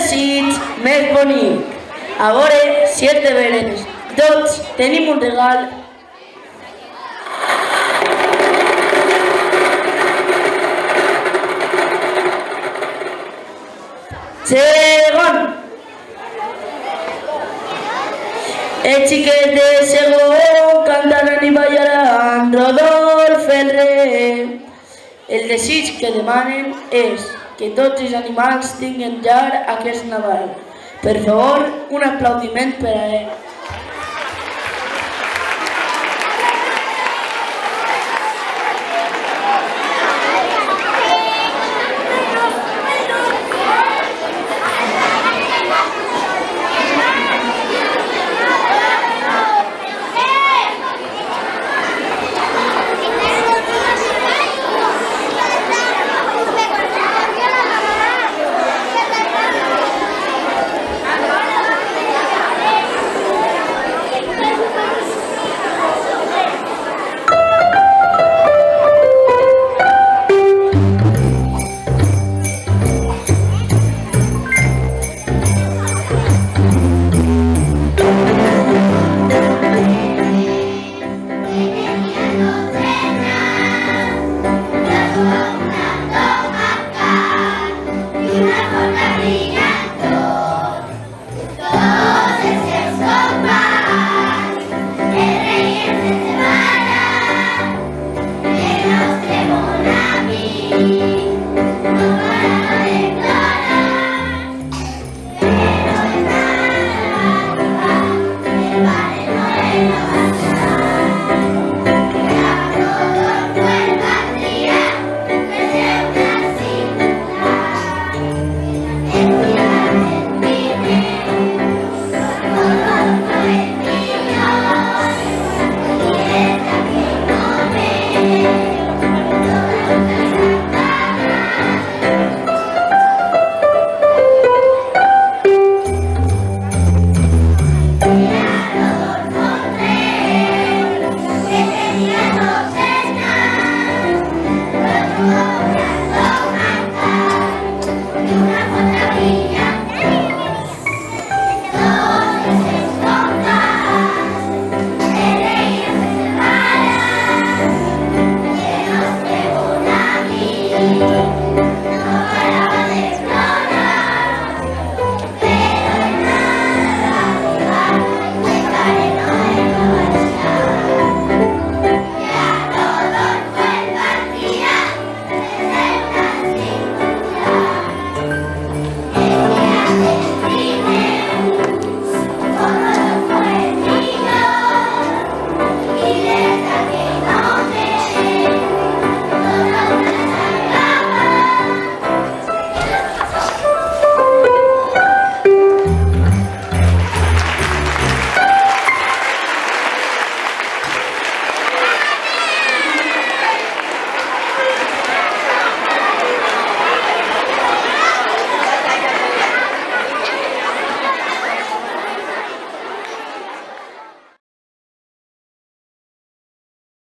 desig més bonic. A veure si és de veres. Tots tenim un regal. Segon. Els xiquets de segon cantaran i ballaran Rodolf Ferrer. El desig que demanen és que tots els animals tinguin llar aquest Nadal. Per favor, un aplaudiment per a ells.